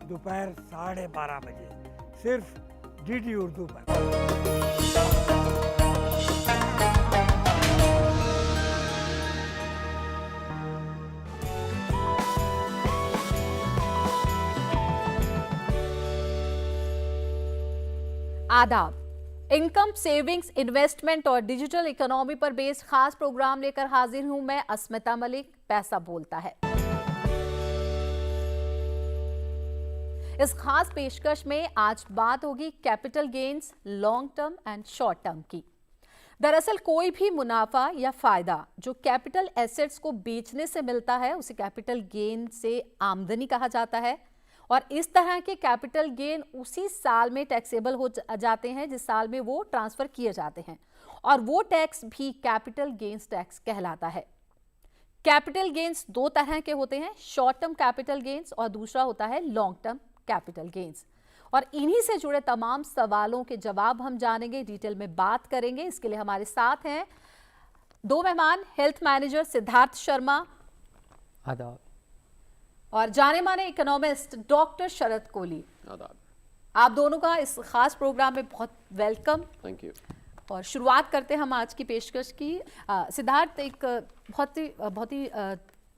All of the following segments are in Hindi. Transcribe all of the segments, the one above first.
दोपहर 12:30 बजे सिर्फ डीडी उर्दू पर। आदाब। इनकम, सेविंग्स, इन्वेस्टमेंट और डिजिटल इकोनॉमी पर बेस्ड खास प्रोग्राम लेकर हाजिर हूं मैं, अस्मिता मलिक। पैसा बोलता है। इस खास पेशकश में आज बात होगी capital gains, long term and short term की। दरअसल कोई भी मुनाफा या फायदा जो कैपिटल एसेट्स को बेचने से मिलता है उसे कैपिटल गेन से आमदनी कहा जाता है। और इस तरह के कैपिटल गेन उसी साल में टैक्सेबल हो जाते हैं जिस साल में वो ट्रांसफर किए जाते हैं, और वो टैक्स भी कैपिटल गेन्स टैक्स कहलाता है। कैपिटल गेन्स दो तरह के होते हैं, शॉर्ट टर्म कैपिटल गेन्स और दूसरा होता है लॉन्ग टर्म कैपिटल गेन्स। और इन्हीं से जुड़े तमाम सवालों के जवाब हम जानेंगे, डिटेल में बात करेंगे। इसके लिए हमारे साथ हैं दो मेहमान, हेल्थ मैनेजर सिद्धार्थ शर्मा आदाब और जाने माने इकोनॉमिस्ट डॉक्टर शरद कोहली। आदाब। आप दोनों का इस खास प्रोग्राम में बहुत वेलकम। Thank you. और शुरुआत करते हैं हम आज की पेशकश की। सिद्धार्थ, एक बहुत ही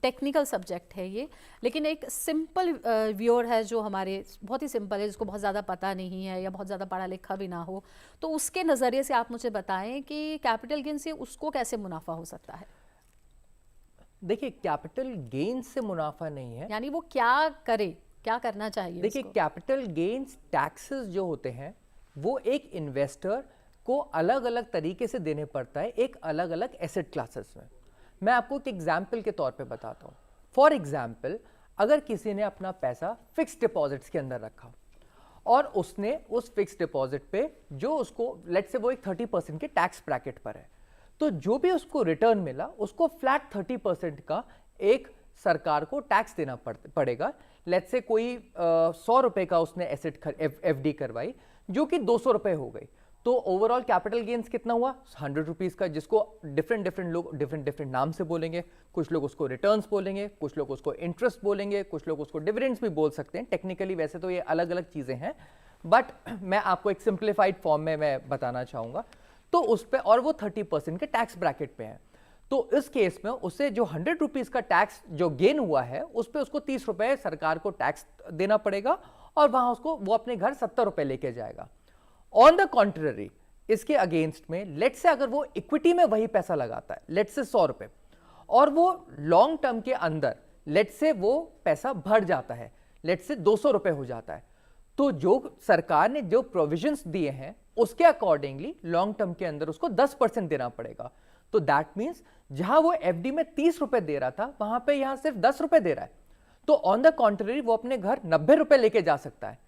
टेक्निकल सब्जेक्ट है ये, लेकिन एक सिंपल व्यूअर है जो हमारे बहुत ही सिंपल है, जिसको बहुत ज़्यादा पता नहीं है या बहुत ज़्यादा पढ़ा लिखा भी ना हो, तो उसके नज़रिए से आप मुझे बताएं कि कैपिटल गेन से उसको कैसे मुनाफा हो सकता है। देखिए, कैपिटल गेन्स से मुनाफा नहीं है, यानी वो क्या करे, क्या करना चाहिए। देखिए, कैपिटल गेन्स टैक्सेस जो होते हैं वो एक इन्वेस्टर को अलग अलग तरीके से देने पड़ता है, एक अलग अलग एसेट क्लासेस में। मैं आपको एक एग्जाम्पल के तौर पे बताता हूँ। फॉर एग्जाम्पल, अगर किसी ने अपना पैसा फिक्स डिपॉजिट्स के अंदर रखा और उसने उस फिक्स डिपॉजिट पे जो उसको लेट्स से वो एक 30% के टैक्स ब्रैकेट पर है, तो जो भी उसको रिटर्न मिला उसको फ्लैट 30% का एक सरकार को टैक्स देना पड़ेगा। लेट्स से कोई 100 रुपए का उसने एसेट एफडी करवाई जो कि 200 रुपए हो गई, तो ओवरऑल कैपिटल गेन्स कितना हुआ? 100 रुपीज का, जिसको डिफरेंट लोग डिफरेंट नाम से बोलेंगे। कुछ लोग उसको रिटर्न्स बोलेंगे, कुछ लोग उसको इंटरेस्ट बोलेंगे, कुछ लोग उसको डिविडेंड्स भी बोल सकते हैं। टेक्निकली वैसे तो ये अलग अलग चीजें हैं, बट मैं आपको एक सिंप्लीफाइड फॉर्म में मैं बताना चाहूंगा। तो उस पे, और वो 30% के टैक्स ब्रैकेट पे है, तो इस केस में उसे जो 100 रुपीज का टैक्स जो गेन हुआ है उस पे उसको 30 रुपए सरकार को टैक्स देना पड़ेगा, और वहां उसको वो अपने घर 70 रुपए लेके जाएगा। ऑन द कॉन्ट्ररी, इसके अगेंस्ट में लेट्स से अगर वो इक्विटी में वही पैसा लगाता है, लेट्स से 100 रुपए, और वो लॉन्ग टर्म के अंदर लेट्स से वो पैसा बढ़ जाता है, लेट्स से 200 रुपए हो जाता है, तो जो सरकार ने जो प्रोविजंस दिए हैं उसके अकॉर्डिंगली लॉन्ग टर्म के अंदर उसको 10% देना पड़ेगा। तो दैट मीन्स जहां वो एफडी में 30 रुपए दे रहा था, वहां पे यहां सिर्फ 10 रुपए दे रहा है, तो ऑन द कॉन्ट्ररी वो अपने घर 90 रुपए लेके जा सकता है।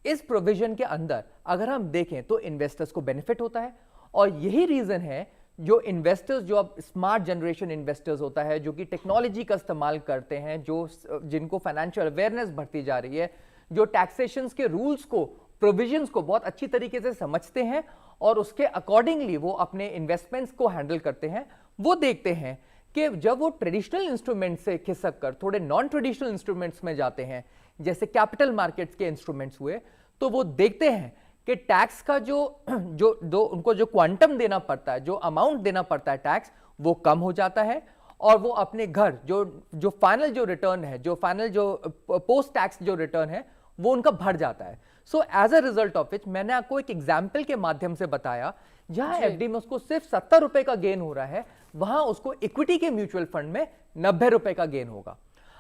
इस प्रोविजन के अंदर अगर हम देखें तो इन्वेस्टर्स को बेनिफिट होता है, और यही रीजन है जो इन्वेस्टर्स, जो अब स्मार्ट जनरेशन इन्वेस्टर्स होता है, जो कि टेक्नोलॉजी का इस्तेमाल करते हैं, जो जिनको फाइनेंशियल अवेयरनेस बढ़ती जा रही है, जो टैक्सेशन के रूल्स को, प्रोविजंस को बहुत अच्छी तरीके से समझते हैं और उसके अकॉर्डिंगली वो अपने इन्वेस्टमेंट्स को हैंडल करते हैं, वो देखते हैं कि जब वो ट्रेडिशनल इंस्ट्रूमेंट से खिसक कर थोड़े नॉन ट्रेडिशनल इंस्ट्रूमेंट्स में जाते हैं, जैसे कैपिटल मार्केट्स के इंस्ट्रूमेंट्स हुए, तो वो देखते हैं कि टैक्स का उनको जो क्वांटम देना पड़ता है, जो अमाउंट देना पड़ता है टैक्स, वो कम हो जाता है, और वो अपने घर जो फाइनल जो रिटर्न है, जो फाइनल जो पोस्ट टैक्स जो रिटर्न है, वो उनका बढ़ जाता है। So as a result of which, मैंने आपको एक एग्जाम्पल के माध्यम से बताया, जहां एफडी में उसको सिर्फ 70 रुपए का गेन हो रहा है, वहां उसको इक्विटी के म्यूचुअल फंड में 90 रुपए का गेन होगा।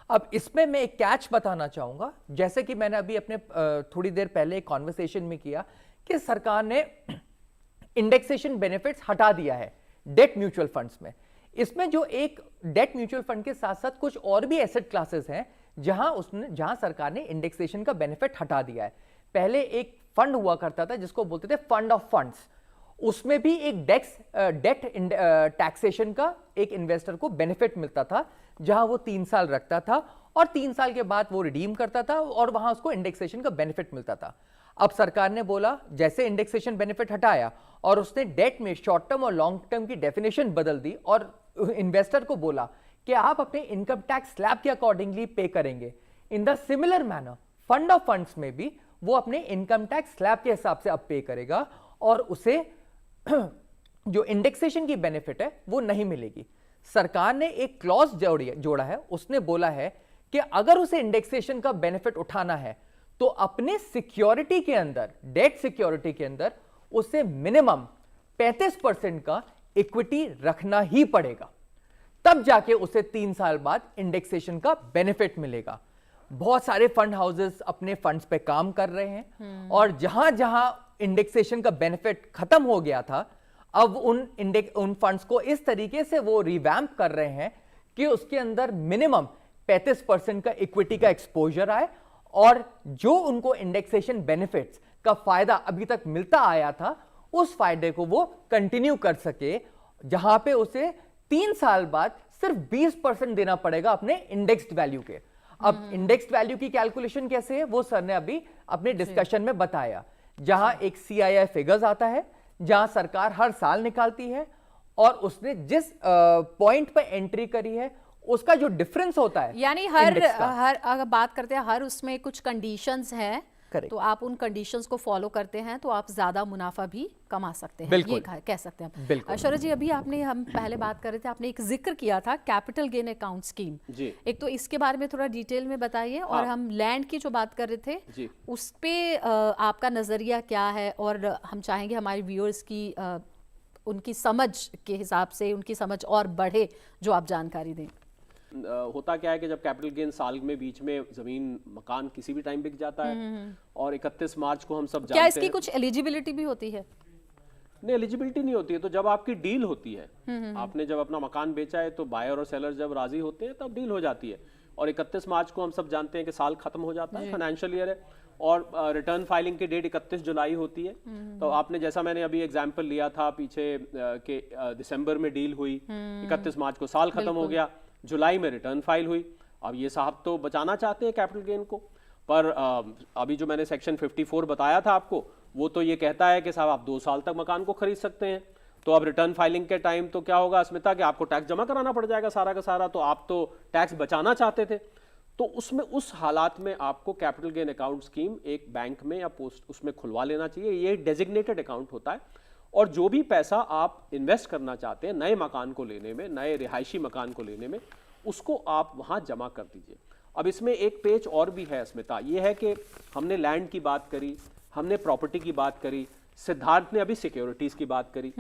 अब इसमें मैं एक कैच बताना चाहूंगा, जैसे कि मैंने अभी अपने थोड़ी देर पहले एक कॉन्वर्सेशन में किया कि सरकार ने इंडेक्सेशन बेनिफिट्स हटा दिया है डेट म्यूचुअल फंड्स में। इसमें जो एक डेट म्यूचुअल फंड के साथ साथ कुछ और भी एसेट क्लासेस हैं जहां सरकार ने इंडेक्सेशन का बेनिफिट हटा दिया है। पहले एक फंड हुआ करता था जिसको बोलते थे फंड ऑफ फंड्स, उसमें भी एक डेट टैक्सेशन का एक इन्वेस्टर को बेनिफिट मिलता था, जहां वो 3 साल रखता था और 3 साल के बाद वो रिडीम करता था और वहां उसको इंडेक्सेशन का बेनिफिट मिलता था। अब सरकार ने बोला, जैसे इंडेक्सेशन बेनिफिट हटाया और उसने डेट में शॉर्ट टर्म और लॉन्ग टर्म की डेफिनेशन बदल दी और इन्वेस्टर को बोला कि आप अपने इनकम टैक्स स्लैब के अकॉर्डिंगली पे करेंगे। In the similar manner fund of funds में भी वो अपने इनकम टैक्स स्लैब के हिसाब से अब पे करेगा और उसे जो इंडेक्सेशन की बेनिफिट है वो नहीं मिलेगी। सरकार ने एक क्लॉज जोड़ा है, उसने बोला है कि अगर उसे इंडेक्सेशन का बेनिफिट उठाना है तो अपने सिक्योरिटी के अंदर, डेट सिक्योरिटी के अंदर उसे मिनिमम 35% का इक्विटी रखना ही पड़ेगा, तब जाके उसे 3 साल बाद इंडेक्सेशन का बेनिफिट मिलेगा। बहुत सारे फंड हाउसेस अपने फंड्स पे काम कर रहे हैं और जहां जहां इंडेक्सेशन का बेनिफिट खत्म हो गया था, अब उन फंड्स को इस तरीके से वो रिवैम्प कर रहे हैं कि उसके अंदर मिनिमम 35% का इक्विटी का एक्सपोजर आए और जो उनको इंडेक्सेशन बेनिफिट्स का फायदा अभी तक मिलता आया था उस फायदे को वो कंटिन्यू कर सके, जहां पे उसे 3 साल बाद सिर्फ 20% देना पड़ेगा अपने इंडेक्स्ड वैल्यू के। अब इंडेक्स्ड वैल्यू की कैलकुलेशन कैसे है वो सर ने अभी अपने डिस्कशन में बताया, जहां एक CII फिगर्स आता है, जहां सरकार हर साल निकालती है और उसने जिस पॉइंट पे एंट्री करी है उसका जो डिफरेंस होता है, यानी हर अगर बात करते हैं हर उसमें कुछ कंडीशंस हैं, तो आप उन कंडीशंस को फॉलो करते हैं तो आप ज्यादा मुनाफा भी कमा सकते हैं, ये कह सकते हैं। शौर्य जी, अभी हम पहले बात कर रहे थे, आपने एक जिक्र किया था कैपिटल गेन अकाउंट स्कीम, एक तो इसके बारे में थोड़ा डिटेल में बताइए। और हम लैंड की जो बात कर रहे थे उस पे आपका नजरिया क्या है, और हम चाहेंगे हमारे व्यूअर्स की उनकी समझ के हिसाब से उनकी समझ और बढ़े, जो आप जानकारी दें। होता क्या है कि जब कैपिटल गेन साल में बीच में जमीन मकान किसी भी टाइम बिक जाता है और 31 मार्च को हम सब जानते हैं, क्या इसकी कुछ एलिजिबिलिटी भी होती है? नहीं, एलिजिबिलिटी नहीं होती है। तो जब आपकी डील होती है, आपने जब अपना मकान बेचा है तो बायर और सेलर जब राजी होते हैं तब डील हो जाती है और 31 मार्च को हम सब जानते हैं कि साल खत्म हो जाता है, फाइनेंशियल ईयर है और रिटर्न फाइलिंग की डेट 31 जुलाई होती है। तो आपने जैसा मैंने अभी एग्जांपल लिया था पीछे के दिसंबर में डील हुई, 31 मार्च को साल खत्म हो गया, जुलाई में रिटर्न फाइल हुई। अब ये साहब तो बचाना चाहते हैं कैपिटल गेन को, पर अभी जो मैंने सेक्शन 54 बताया था आपको, वो तो ये कहता है कि साहब आप 2 साल तक मकान को खरीद सकते हैं। तो अब रिटर्न फाइलिंग के टाइम तो क्या होगा अस्मिता, कि आपको टैक्स जमा कराना पड़ जाएगा सारा का सारा, तो आप तो टैक्स बचाना चाहते थे। तो उसमें उस हालात में आपको कैपिटल गेन अकाउंट स्कीम एक बैंक में या पोस्ट उसमें खुलवा लेना चाहिए। ये डेजिग्नेटेड अकाउंट होता है और जो भी पैसा आप इन्वेस्ट करना चाहते हैं नए मकान को लेने में, नए रिहायशी मकान को लेने में, उसको आप वहां जमा कर दीजिए। अब इसमें एक पेज और भी है अस्मिता, ये है कि हमने लैंड की बात करी, हमने प्रॉपर्टी की बात करी, सिद्धार्थ ने अभी सिक्योरिटीज की बात करी,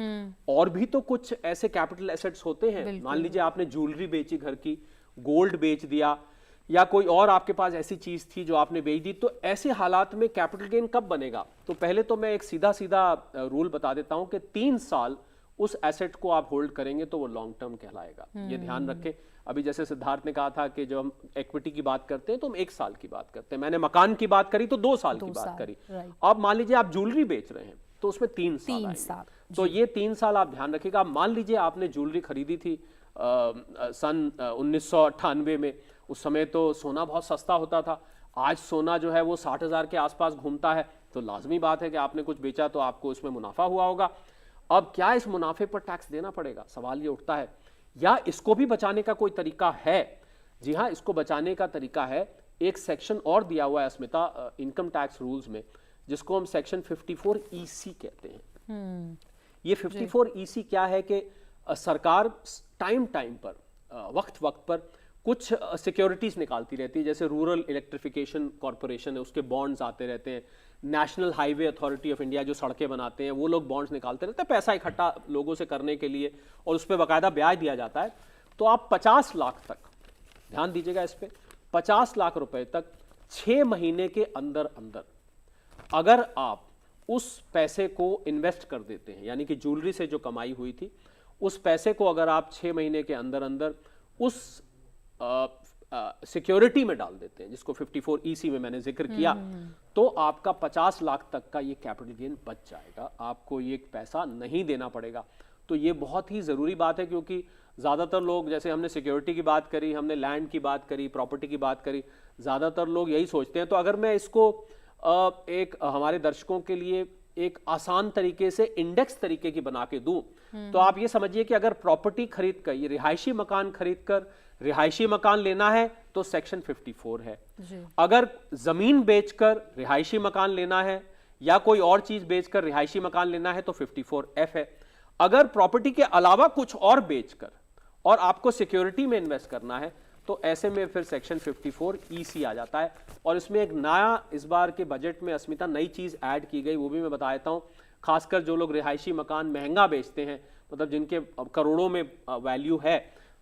और भी तो कुछ ऐसे कैपिटल एसेट्स होते हैं। मान लीजिए आपने ज्वेलरी बेची घर की, गोल्ड बेच दिया, या कोई और आपके पास ऐसी चीज थी जो आपने बेच दी, तो ऐसे हालात में कैपिटल गेन कब बनेगा? तो पहले तो मैं एक सीधा सीधा रूल बता देता हूं कि 3 साल उस एसेट को आप होल्ड करेंगे तो वो लॉन्ग टर्म कहलाएगा। ये ध्यान रखें। अभी जैसे सिद्धार्थ ने कहा था कि जब हम इक्विटी की बात करते हैं तो हम 1 साल की बात करते हैं, मैंने मकान की बात करी तो 2 साल की बात करी। अब मान लीजिए आप ज्वेलरी बेच रहे हैं तो उसमें 3 साल, तो ये 3 साल आप ध्यान रखिएगा। मान लीजिए आपने ज्वेलरी खरीदी थी सन 1998 में, उस समय तो सोना बहुत सस्ता होता था, आज सोना जो है वो 60,000 के आसपास घूमता है, तो लाजमी बात है कि आपने कुछ बेचा तो आपको उसमें मुनाफा हुआ होगा। अब क्या इस मुनाफे पर टैक्स देना पड़ेगा? सवाल ये उठता है, या इसको भी बचाने का कोई तरीका है? जी हाँ, इसको बचाने का तरीका है। एक सेक्शन और दिया हुआ है अस्मिता इनकम टैक्स रूल्स में, जिसको हम सेक्शन 54 EC कहते हैं। ये 54 EC क्या है कि सरकार टाइम पर वक्त पर कुछ सिक्योरिटीज निकालती रहती है, जैसे रूरल इलेक्ट्रिफिकेशन कॉर्पोरेशन है, उसके बॉन्ड्स आते रहते हैं, national highway authority of India जो सड़कें बनाते हैं वो लोग बॉन्ड्स निकालते रहते हैं पैसा इकट्ठा लोगों से करने के लिए, और उस पर बाकायदा ब्याज दिया जाता है। तो आप 50 लाख तक, ध्यान दीजिएगा इस पे, 50 लाख रुपए तक 6 महीने के अंदर अगर आप उस पैसे को इन्वेस्ट कर देते हैं, यानी कि ज्वेलरी से जो कमाई हुई थी उस पैसे को अगर आप 6 महीने के अंदर उस सिक्योरिटी में डाल देते हैं, जिसको 54 EC में मैंने जिक्र किया, तो आपका 50 लाख तक का ये कैपिटल गेन बच जाएगा, आपको ये पैसा नहीं देना पड़ेगा। तो ये बहुत ही ज़रूरी बात है, क्योंकि ज़्यादातर लोग, जैसे हमने सिक्योरिटी की बात करी, हमने लैंड की बात करी, प्रॉपर्टी की बात करी, ज़्यादातर लोग यही सोचते हैं। तो अगर मैं इसको एक हमारे दर्शकों के लिए एक आसान तरीके से इंडेक्स तरीके की बना के दूं, तो आप ये समझिए कि अगर प्रॉपर्टी खरीद कर, ये रिहायशी मकान खरीद कर रिहायशी मकान लेना है तो सेक्शन 54 है। अगर जमीन बेचकर रिहायशी मकान लेना है या कोई और चीज बेचकर रिहायशी मकान लेना है तो 54F है। अगर प्रॉपर्टी के अलावा कुछ और बेचकर और आपको सिक्योरिटी में इन्वेस्ट करना है तो ऐसे में फिर सेक्शन 54EC आ जाता है। और इसमें एक नया इस बार के बजट में अस्मिता नई चीज ऐड की गई, वो भी मैं बता देता हूं। खासकर जो लोग रिहायशी मकान महंगा बेचते हैं, मतलब जिनके करोड़ों में वैल्यू है,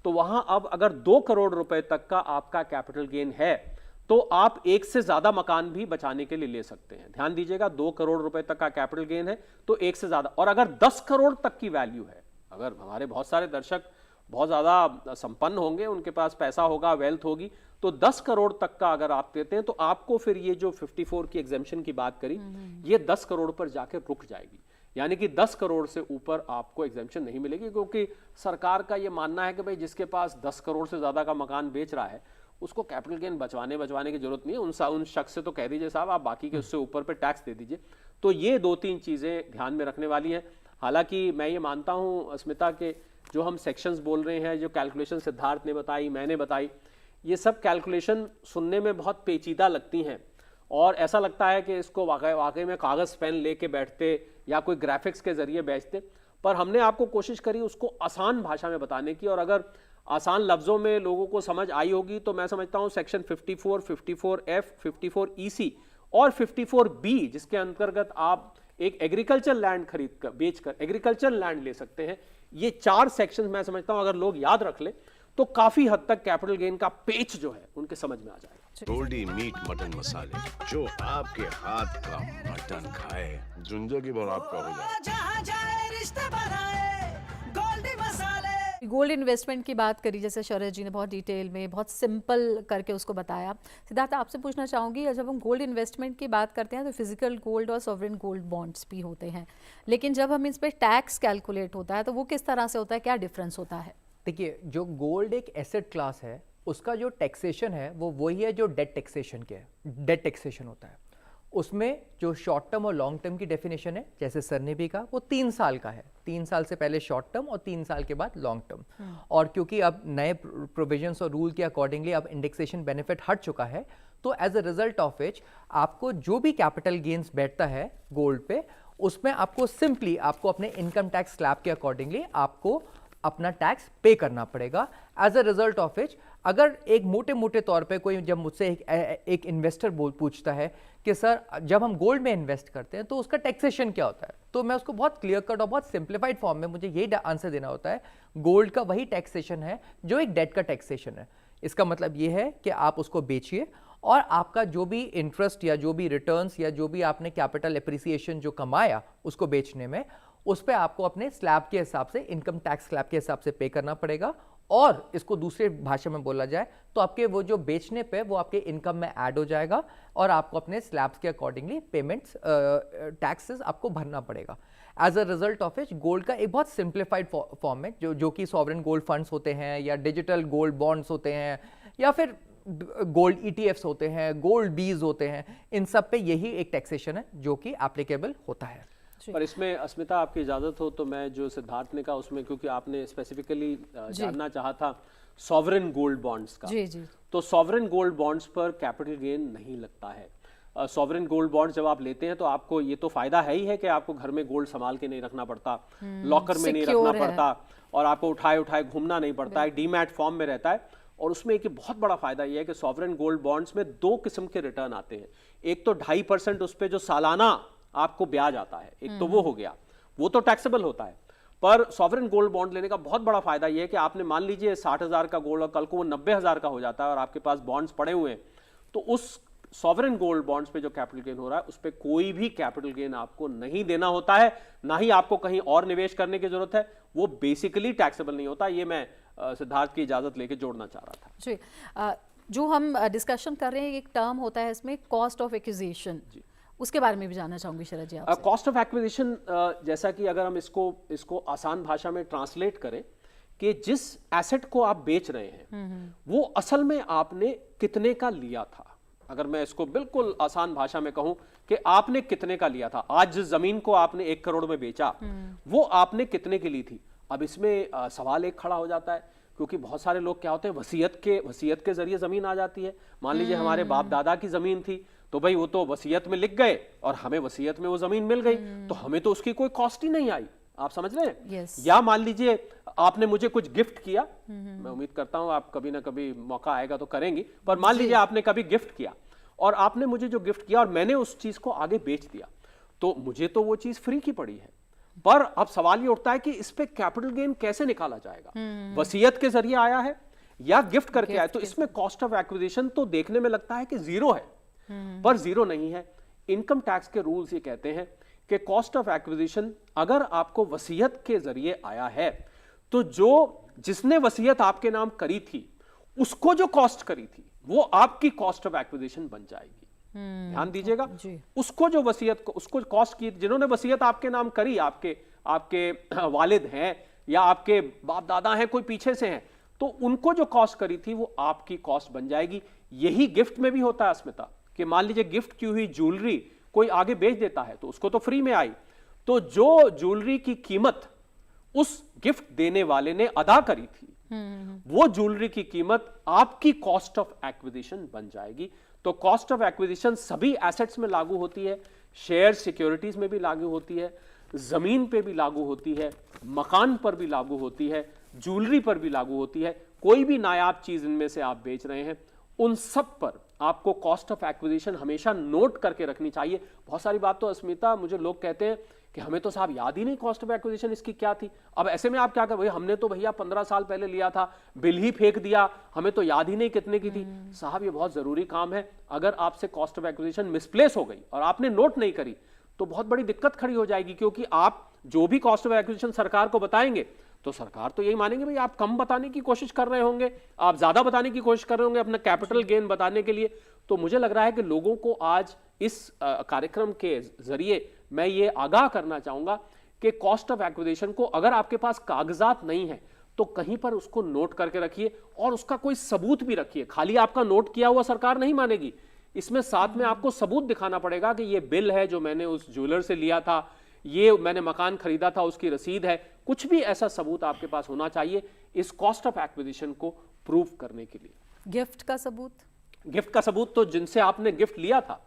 तो वहां अब अगर 2 करोड़ रुपए तक का आपका कैपिटल गेन है तो आप एक से ज्यादा मकान भी बचाने के लिए ले सकते हैं। ध्यान दीजिएगा, 2 करोड़ रुपए तक का कैपिटल गेन है तो एक से ज्यादा। और अगर 10 करोड़ तक की वैल्यू है, अगर हमारे बहुत सारे दर्शक बहुत ज्यादा संपन्न होंगे, उनके पास पैसा होगा, वेल्थ होगी, तो 10 करोड़ तक का अगर आप देते हैं तो आपको फिर ये जो 54 की एग्जेम्पशन की बात करी, ये 10 करोड़ पर जाकर रुक जाएगी। यानी कि 10 करोड़ से ऊपर आपको एग्जेम्पशन नहीं मिलेगी, क्योंकि सरकार का ये मानना है कि भाई जिसके पास 10 करोड़ से ज्यादा का मकान बेच रहा है उसको कैपिटल गेन बचवाने की जरूरत नहीं है। उन शख्स से तो कह दीजिए साहब आप बाकी के उससे ऊपर पे टैक्स दे दीजिए। तो ये 2-3 चीजें ध्यान में रखने वाली हैं। हालांकि मैं ये मानता हूं अस्मिता के जो हम सेक्शंस बोल रहे हैं, जो कैलकुलेशन सिद्धार्थ ने बताई, मैंने बताई, ये सब कैलकुलेशन सुनने में बहुत पेचीदा लगती हैं और ऐसा लगता है कि इसको वाकई में कागज पेन लेके बैठते या कोई ग्राफिक्स के जरिए बेचते, पर हमने आपको कोशिश करी उसको आसान भाषा में बताने की। और अगर आसान लफ्जों में लोगों को समझ आई होगी तो मैं समझता हूं सेक्शन 54, 54F, 54EC और 54B, जिसके अंतर्गत आप एक एग्रीकल्चर लैंड खरीद कर बेचकर एग्रीकल्चर लैंड ले सकते हैं, ये 4 सेक्शंस मैं समझता हूं अगर लोग याद रख ले तो काफी हद तक कैपिटल गेन का पेच जो है उनके समझ में आ जाएगा। गोल्डी मीट मटन मसाले, जो आपके हाथ का मटन खाए जिंदगी भर आपका हो जाए। जहाँ जाए रिश्ते बनाए गोल्डी मसाले। गोल्ड इन्वेस्टमेंट की बात करी, जैसे शरद जी ने बहुत डिटेल में, बहुत सिंपल करके उसको बताया। सिद्धार्थ, आपसे पूछना चाहूँगी, जब हम गोल्ड इन्वेस्टमेंट की बात करते हैं तो फिजिकल गोल्ड और सॉवरेन गोल्ड बॉन्ड्स भी होते हैं, लेकिन जब हम इस पर टैक्स कैलकुलेट होता है तो वो किस तरह से होता है, क्या डिफरेंस होता है? देखिए, जो गोल्ड एक एसेट क्लास है उसका जो टैक्सेशन है वो वही है जो डेट टैक्सेशन के है। डेट टैक्सेशन होता है, उसमें जो शॉर्ट टर्म और लॉन्ग टर्म की डेफिनेशन है, जैसे सर ने भी कहा, वो 3 साल का है। 3 साल से पहले शॉर्ट टर्म और 3 साल के बाद लॉन्ग टर्म। और क्योंकि अब नए प्रोविजंस और रूल के अकॉर्डिंगली अब इंडेक्सेशन बेनिफिट हट चुका है, तो as a result of which आपको जो भी कैपिटल गेन्स बैठता है गोल्ड पे, उसमें आपको सिंपली आपको अपने इनकम टैक्स स्लैब के अकॉर्डिंगली आपको अपना टैक्स पे करना पड़ेगा। As a result of which अगर एक मोटे तौर पे कोई जब मुझसे एक इन्वेस्टर पूछता है कि सर जब हम गोल्ड में इन्वेस्ट करते हैं तो उसका टैक्सेशन क्या होता है, तो मैं उसको बहुत क्लियर कट और बहुत सिंप्लीफाइड फॉर्म में मुझे यही आंसर देना होता है, गोल्ड का वही टैक्सेशन है जो एक डेट का टैक्सेशन है। इसका मतलब ये है कि आप उसको बेचिए और आपका जो भी इंटरेस्ट या जो भी रिटर्न्स या जो भी आपने कैपिटल एप्रिसिएशन जो कमाया उसको बेचने में, उस पर आपको अपने स्लैब के हिसाब से, इनकम टैक्स स्लैब के हिसाब से पे करना पड़ेगा। और इसको दूसरे भाषा में बोला जाए तो आपके वो जो बेचने पे वो आपके इनकम में ऐड हो जाएगा और आपको अपने स्लैब्स के अकॉर्डिंगली पेमेंट्स टैक्सेस आपको भरना पड़ेगा। As a result of which gold का एक बहुत सिंप्लीफाइड फॉर्म है, जो कि सॉवरेन गोल्ड फंड्स होते हैं या डिजिटल गोल्ड बॉन्ड्स होते हैं या फिर गोल्ड ETFs होते हैं, गोल्ड बीज होते हैं, इन सब पे यही एक टैक्सेशन है जो कि एप्लीकेबल होता है। पर इसमें अस्मिता आपकी इजाजत हो तो मैं जो सिद्धार्थ ने कहा उसमें, क्योंकि आपने स्पेसिफिकली जानना चाहा था सॉवरेन गोल्ड बॉन्ड्स का, जी। तो सॉवरेन गोल्ड बॉन्ड्स पर कैपिटल गेन नहीं लगता है। सॉवरेन गोल्ड बॉन्ड्स जब आप लेते हैं तो आपको ये तो फायदा है ही है कि आपको घर में गोल्ड संभाल के नहीं रखना पड़ता, लॉकर में नहीं रखना पड़ता और आपको उठाए घूमना नहीं पड़ता है, डीमैट फॉर्म में रहता है। और उसमें एक बहुत बड़ा फायदा यह है कि सॉवरेन गोल्ड बॉन्ड्स में 2 किस्म के रिटर्न आते हैं। एक तो 2.5% उस पर जो सालाना आपको ब्याज आता है, एक तो वो हो गया, वो तो टैक्सेबल होता है। पर सॉवरेन गोल्ड बॉन्ड लेने का बहुत बड़ा फायदा यह है कि आपने मान लीजिए 60,000 का गोल्ड और कल को वो 90,000 का हो जाता है और आपके पास बॉन्ड्स पड़े हुए हैं, तो उस सॉवरेन गोल्ड बॉन्ड्स पे जो कैपिटल गेन हो रहा है उस पे कोई भी कैपिटल गेन आपको नहीं देना होता है, ना ही आपको कहीं और निवेश करने की जरूरत है, वो बेसिकली टैक्सेबल नहीं होता। ये मैं सिद्धार्थ की इजाजत लेके जोड़ना चाह रहा था जी। जो हम डिस्कशन कर रहे हैं, एक टर्म होता है इसमें कॉस्ट ऑफ एक्विजिशन, उसके बारे में भी जानना चाहूंगी शरद जी आपसे। कॉस्ट ऑफ एक्विजिशन, जैसा कि अगर हम इसको आसान भाषा में ट्रांसलेट करें कि जिस एसेट को आप बेच रहे हैं वो असल में आपने कितने का लिया था, अगर मैं इसको बिल्कुल आसान भाषा में कहूं कि आपने कितने का लिया था, आज जिस जमीन को आपने 1 करोड़ में बेचा वो आपने कितने की ली थी। अब इसमें सवाल एक खड़ा हो जाता है, क्योंकि बहुत सारे लोग क्या होते हैं, वसीयत के जरिए जमीन आ जाती है। मान लीजिए हमारे बाप दादा की जमीन थी, तो भाई वो तो वसीयत में लिख गए और हमें वसीयत में वो जमीन मिल गई, तो हमें तो उसकी कोई कॉस्ट ही नहीं आई। आप समझ रहे हैं? Yes. या मान लीजिए आपने मुझे कुछ गिफ्ट किया, मैं उम्मीद करता हूं आप कभी ना कभी मौका आएगा तो करेंगी, पर मान लीजिए आपने कभी गिफ्ट किया और आपने मुझे जो गिफ्ट किया और मैंने उस चीज को आगे बेच दिया, तो मुझे तो वो चीज फ्री की पड़ी है। पर अब सवाल ये उठता है कि इस पे कैपिटल गेन कैसे निकाला जाएगा। वसीयत के जरिए आया है या गिफ्ट करके आया, तो इसमें कॉस्ट ऑफ एक्विजिशन तो देखने में लगता है कि जीरो है, पर जीरो नहीं है। इनकम टैक्स के रूल्स ये कहते हैं कि कॉस्ट ऑफ एक्विजिशन अगर आपको वसीयत के जरिए आया है, तो जिसने वसीयत आपके नाम करी थी उसको जो कॉस्ट करी थी वो आपकी कॉस्ट ऑफ एक्विजिशन बन जाएगी। ध्यान दीजिएगा, उसको जो वसीयत को उसको कॉस्ट की, जिन्होंने वसीयत आपके नाम करी, आपके वालिद हैं या आपके बाप दादा हैं, कोई पीछे से हैं, तो उनको जो कॉस्ट करी थी वो आपकी कॉस्ट बन जाएगी। यही गिफ्ट में भी होता है अस्मिता, कि मान लीजिए गिफ्ट की हुई ज्वेलरी कोई आगे बेच देता है तो उसको तो फ्री में आई, तो जो ज्वेलरी की कीमत उस गिफ्ट देने वाले ने अदा करी थी वो ज्वेलरी की कीमत आपकी कॉस्ट ऑफ एक्विजिशन बन जाएगी। तो कॉस्ट ऑफ एक्विजिशन सभी एसेट्स में लागू होती है, शेयर सिक्योरिटीज में भी लागू होती है, जमीन पे भी लागू होती है, मकान पर भी लागू होती है, ज्वेलरी पर भी लागू होती है। कोई भी नायाब चीज इनमें से आप बेच रहे हैं, उन सब पर आपको कॉस्ट ऑफ एक्विजिशन हमेशा नोट करके रखनी चाहिए। बहुत सारी बात तो अस्मिता, मुझे लोग कहते हैं कि हमें तो साहब याद ही नहीं कॉस्ट ऑफ एक्विजिशन इसकी क्या थी। अब ऐसे में आप क्या कर, भाई हमने तो भैया 15 साल पहले लिया था, बिल ही फेंक दिया, हमें तो याद ही नहीं कितने की थी। साहब ये बहुत जरूरी काम है। अगर आपसे कॉस्ट ऑफ एक्विजिशन मिसप्लेस हो गई और आपने नोट नहीं करी तो बहुत बड़ी दिक्कत खड़ी हो जाएगी, क्योंकि आप जो भी कॉस्ट ऑफ एक्विजिशन सरकार को बताएंगे तो सरकार तो यही मानेंगे भाई आप कम बताने की कोशिश कर रहे होंगे, आप ज्यादा बताने की कोशिश कर रहे होंगे अपना कैपिटल गेन बताने के लिए। तो मुझे लग रहा है कि लोगों को आज इस कार्यक्रम के जरिए मैं ये आगाह करना चाहूंगा कि कॉस्ट ऑफ एक्विजिशन को अगर आपके पास कागजात नहीं है तो कहीं पर उसको नोट करके रखिए और उसका कोई सबूत भी रखिए। खाली आपका नोट किया हुआ सरकार नहीं मानेगी, इसमें साथ में आपको सबूत दिखाना पड़ेगा कि ये बिल है जो मैंने उस ज्वेलर से लिया था, ये मैंने मकान खरीदा था उसकी रसीद है, कुछ भी ऐसा सबूत आपके पास होना चाहिए इस कॉस्ट ऑफ एक्विजिशन को प्रूव करने के लिए। गिफ्ट का सबूत? गिफ्ट का सबूत तो जिनसे आपने गिफ्ट लिया था,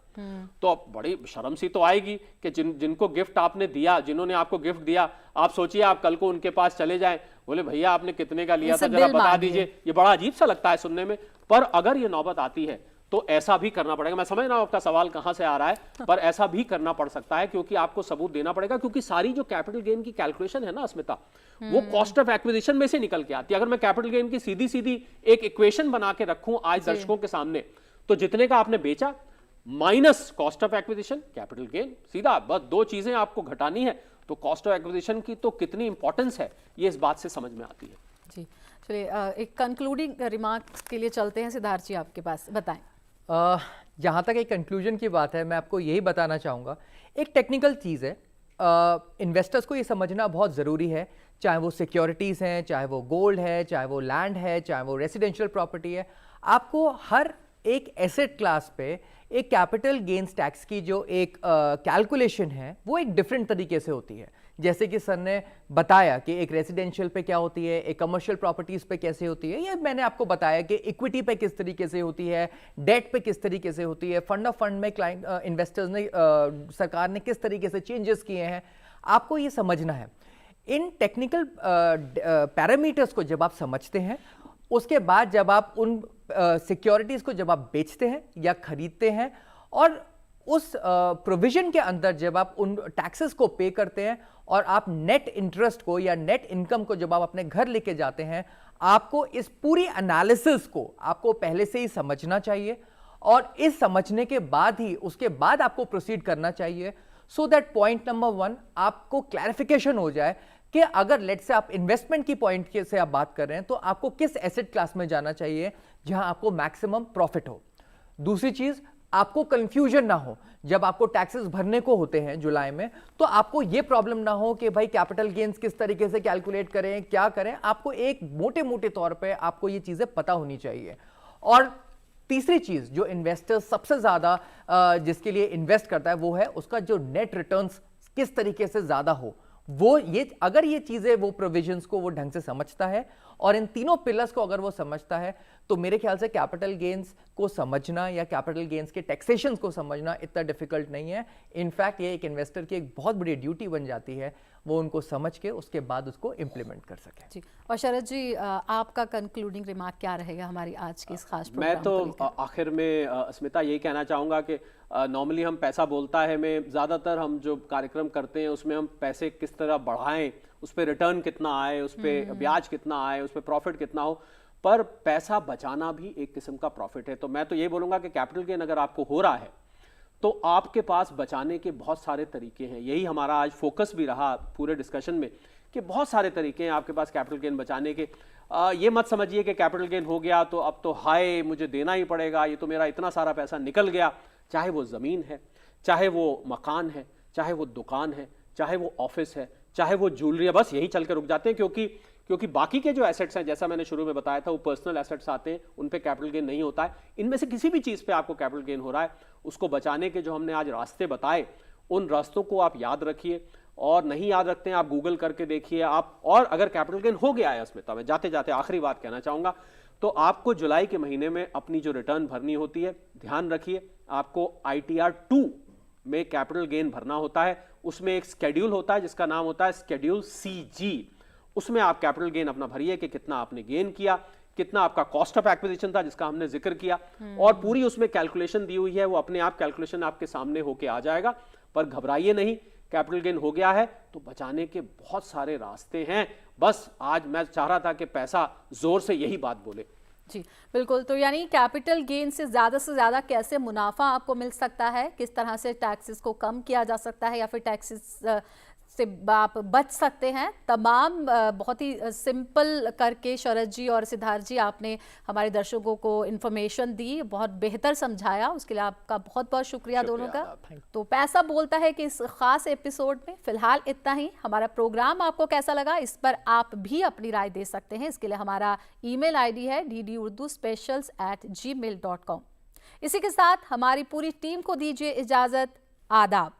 तो अब बड़ी शर्म सी तो आएगी कि जिनको गिफ्ट आपने दिया, जिन्होंने आपको गिफ्ट दिया, आप सोचिए आप कल को उनके पास चले जाएं, बोले भैया आपने कितने का लिया था जरा बता दीजिए। ये बड़ा अजीब सा लगता है सुनने में, पर अगर ये नौबत आती है तो ऐसा भी करना पड़ेगा। मैं समझ रहा हूं आपका सवाल कहां से आ रहा है, पर ऐसा भी करना पड़ सकता है क्योंकि आपको सबूत देना पड़ेगा, क्योंकि सारी जो कैपिटल गेन की कैलकुलेशन है ना अस्मिता, वो कॉस्ट ऑफ एक्विजिशन में से निकल के आती है। अगर मैं कैपिटल गेन की सीधी सीधी एक इक्वेशन बना के रखूं आज दर्शकों के सामने, तो जितने का आपने बेचा minus cost of acquisition capital gain, सीधा बस दो चीजें आपको घटानी है, तो कॉस्ट ऑफ एक्विजिशन की तो कितनी इंपॉर्टेंस है ये इस बात से समझ में आती है। जी चलिए, एक कंक्लूडिंग रिमार्क्स के लिए चलते हैं। सिद्धार्थ जी आपके पास, बताएं। जहाँ तक एक कंक्लूजन की बात है, मैं आपको यही बताना चाहूँगा, एक टेक्निकल चीज़ है, इन्वेस्टर्स को ये समझना बहुत ज़रूरी है, चाहे वो सिक्योरिटीज़ हैं, चाहे वो गोल्ड है, चाहे वो लैंड है, चाहे वो रेजिडेंशियल प्रॉपर्टी है, आपको हर एक एसेट क्लास पे एक कैपिटल गेन्स टैक्स की जो एक कैलकुलेशन है वो एक डिफरेंट तरीके से होती है। जैसे कि सर ने बताया कि एक रेजिडेंशियल पे क्या होती है, एक कमर्शियल प्रॉपर्टीज पे कैसे होती है, ये मैंने आपको बताया कि इक्विटी पे किस तरीके से होती है, डेट पे किस तरीके से होती है, फंड ऑफ फंड में क्लाइंट इन्वेस्टर्स ने सरकार ने किस तरीके से चेंजेस किए हैं, आपको ये समझना है। इन टेक्निकल पैरामीटर्स को जब आप समझते हैं, उसके बाद जब आप उन सिक्योरिटीज को जब आप बेचते हैं या खरीदते हैं और उस प्रोविजन के अंदर जब आप उन टैक्सेस को पे करते हैं और आप नेट इंटरेस्ट को या नेट इनकम को जब आप अपने घर लेके जाते हैं, आपको इस पूरी एनालिसिस को आपको पहले से ही समझना चाहिए और इस समझने के बाद ही उसके बाद आपको प्रोसीड करना चाहिए, सो दैट पॉइंट नंबर 1 आपको क्लैरिफिकेशन हो जाए कि अगर लेट से आप इन्वेस्टमेंट की पॉइंट से आप बात कर रहे हैं तो आपको किस एसेट क्लास में जाना चाहिए जहां आपको मैक्सिमम प्रॉफिट हो। दूसरी चीज, आपको कंफ्यूजन ना हो जब आपको टैक्सेस भरने को होते हैं जुलाई में, तो आपको यह प्रॉब्लम ना हो कि भाई कैपिटल गेन्स किस तरीके से कैलकुलेट करें, क्या करें। आपको एक मोटे मोटे तौर पे आपको ये चीजें पता होनी चाहिए। और तीसरी चीज जो इन्वेस्टर सबसे ज्यादा जिसके लिए इन्वेस्ट करता है वो है उसका जो नेट रिटर्न्स किस तरीके से ज्यादा हो। वो ये अगर ये चीजें वो प्रोविजंस को वो ढंग से समझता है और इन तीनों पिलर्स को अगर वो समझता है तो मेरे ख्याल से कैपिटल गेन्स को समझना या कैपिटल गेन्स के टैक्सेशन को समझना इतना डिफिकल्ट नहीं है। इनफैक्ट ये एक इन्वेस्टर की एक बहुत बड़ी ड्यूटी बन जाती है वो उनको समझ के उसके बाद उसको इंप्लीमेंट कर सके। जी, और शरद जी आपका कंक्लूडिंग रिमार्क क्या रहेगा हमारी आज की इस खास प्रोग्राम मैं तो आखिर में स्मिता यही कहना चाहूँगा कि नॉर्मली हम पैसा बोलता है में ज़्यादातर हम जो कार्यक्रम करते हैं उसमें हम पैसे किस तरह बढ़ाएं, उस पर रिटर्न कितना आए, उस पर ब्याज कितना आए, उस पर प्रॉफिट कितना हो, पर पैसा बचाना भी एक किस्म का प्रॉफिट है। तो मैं तो ये बोलूँगा कि कैपिटल गेन अगर आपको हो रहा है तो आपके पास बचाने के बहुत सारे तरीके हैं। यही हमारा आज फोकस भी रहा पूरे डिस्कशन में कि बहुत सारे तरीके हैं आपके पास कैपिटल गेन बचाने के। ये मत समझिए कि कैपिटल गेन हो गया तो अब तो हाय मुझे देना ही पड़ेगा, ये तो मेरा इतना सारा पैसा निकल गया। चाहे वो ज़मीन है, चाहे वो मकान है, चाहे वो दुकान है, चाहे वो ऑफिस है, चाहे वो ज्वेलरी है, बस यही चल के रुक जाते हैं क्योंकि बाकी के जो एसेट्स हैं जैसा मैंने शुरू में बताया था वो पर्सनल एसेट्स आते हैं, उन पे कैपिटल गेन नहीं होता है। इनमें से किसी भी चीज़ पे आपको कैपिटल गेन हो रहा है, उसको बचाने के जो हमने आज रास्ते बताए उन रास्तों को आप याद रखिए, और नहीं याद रखते हैं आप गूगल करके देखिए आप। और अगर कैपिटल गेन हो गया है उसमें, तो मैं जाते जाते आखिरी बात कहना चाहूँगा, तो आपको जुलाई के महीने में अपनी जो रिटर्न भरनी होती है ध्यान रखिए आपको ITR 2 में कैपिटल गेन भरना होता है। उसमें एक स्केड्यूल होता है जिसका नाम होता है स्केड्यूल CG। उसमें आप कैपिटल गेन अपना भरिए कि कितना आपने गेन किया, कितना आपका कॉस्ट ऑफ एक्विजिशन था जिसका हमने जिक्र किया, और पूरी उसमें कैलकुलेशन दी हुई है। वो अपने आप कैलकुलेशन आपके सामने होके आ जाएगा। पर घबराइए नहीं, कैपिटल गेन हो गया है तो बचाने के बहुत सारे रास्ते हैं। बस आज मैं चाह रहा था कि पैसा जोर से यही बात बोले। जी बिल्कुल, तो यानी कैपिटल गेन से ज़्यादा कैसे मुनाफा आपको मिल सकता है, किस तरह से टैक्सेस को कम किया जा सकता है या फिर टैक्सेस से आप बच सकते हैं, तमाम बहुत ही सिंपल करके शरद जी और सिद्धार्थ जी आपने हमारे दर्शकों को इन्फॉर्मेशन दी, बहुत बेहतर समझाया, उसके लिए आपका बहुत बहुत शुक्रिया दोनों का। तो पैसा बोलता है कि इस खास एपिसोड में फिलहाल इतना ही। हमारा प्रोग्राम आपको कैसा लगा इस पर आप भी अपनी राय दे सकते हैं। इसके लिए हमारा ईमेल ID है ddurduspecials@gmail.com। इसी के साथ हमारी पूरी टीम को दीजिए इजाज़त। आदाब।